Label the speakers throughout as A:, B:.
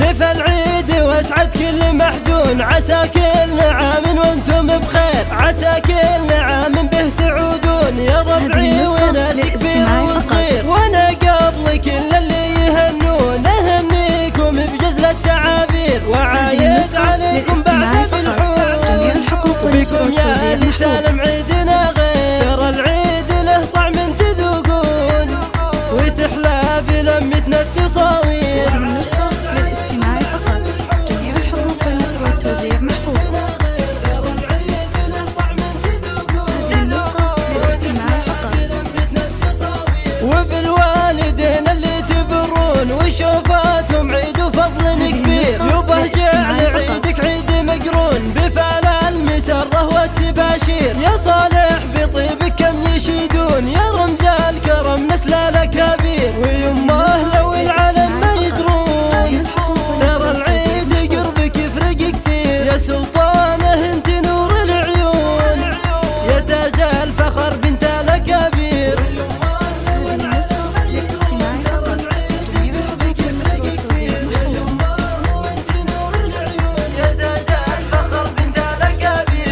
A: لف العيد واسعد كل محزون، عسى كل عام وانتم بخير، عسى كل عام به تعودون يا ربعي وناس كبير وصغير، وانا قبل كل اللي يهنون اهنيكم بجزل التعابير، وعايد عليكم بعد بالحور بكم يا اللي سالم عيدنا غير، ترى العيد له طعم تذوقون وتحلى بلمتنا التصاوير. وبالوالدين اللي تبرون وشوفاتهم عيد وفضل كبير، يبه جعل عيدك عيد مقرون بفعل المسره والتباشير، يا صالح بطيبك كم يشيدون يا رمز الكرم نسل الاكابير، ويمه لو العالم ما يدرون ترى العيد قربك يفرق كثير، يا سلطانه انت نور العيون يا تاج الفخر بنت الاكابير.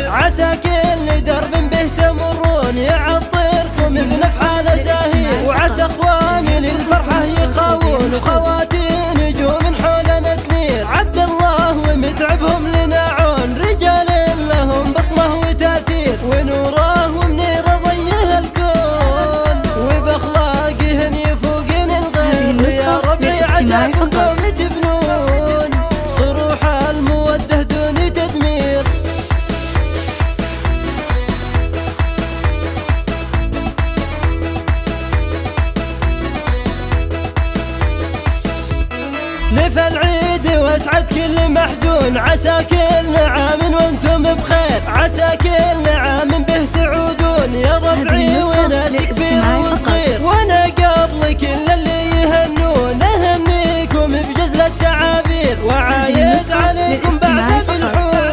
A: عسى كل درب به تمرون يعطركم بنفحة زاهير، وعسى اخواني للفرحة يخاوون وخواتي نجوم حولنا تنير، عبد الله ومتعبهم لنا عون رجال لهم بصمة وتأثير، ونوره ومنيره ضيه الكون وبأخلاقهن يفوقن الغير، يا ربي عساكم قوم تبنون صروح المودة دون تدمير. لف العيد واسعد كل محزون، عسى كل عام وانتم بخير، عسى كل عام به تعودون يا ربعي وناس كبير وصغير، وانا قبل كل اللي يهنون اهنيكم بجزل التعابير، وعايد عليكم بعد بالحور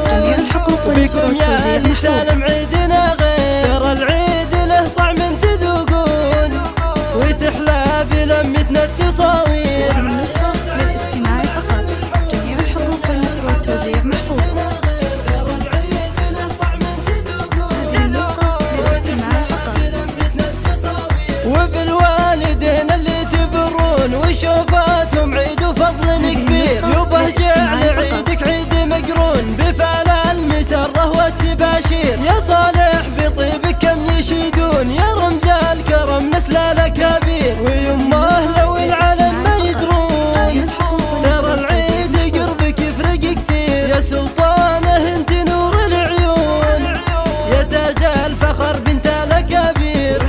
A: بكم يا اللي سالم عيدنا غير، ترى العيد له طعم تذوقون وتحلى بلمتنا التصاوير. وبالوالدين اللي تبرون وشوفاتهم عيد وفضل كبير، يبه جعل عيدك عيد مقرون بفعل المسره والتباشير، يا صالح بطيبك كم يشيدون يا رمز الكرم نسل الاكابير، ويمه لو العالم ما يدرون ترى العيد قربك يفرق كثير، يا سلطانه انت نور العيون يا تاج الفخر بنت الاكابير.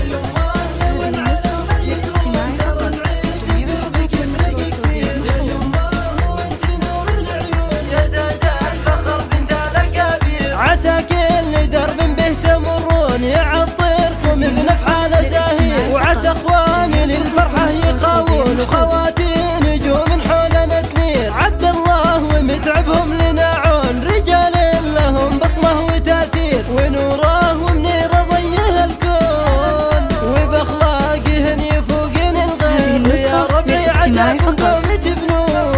A: عسى كل درب به تمرون يعطركم بنفحة زاهير، وعسى اخواني للفرحة يخاوون وخواتي نجوم حولنا تنير، عبد الله ومتعبهم لنا عون رجال لهم بصمة وتأثير، ونوره ومنيره ضيه الكون وبأخلاقهن يفوقن الغير، يا ربي عساكم قوم تبنون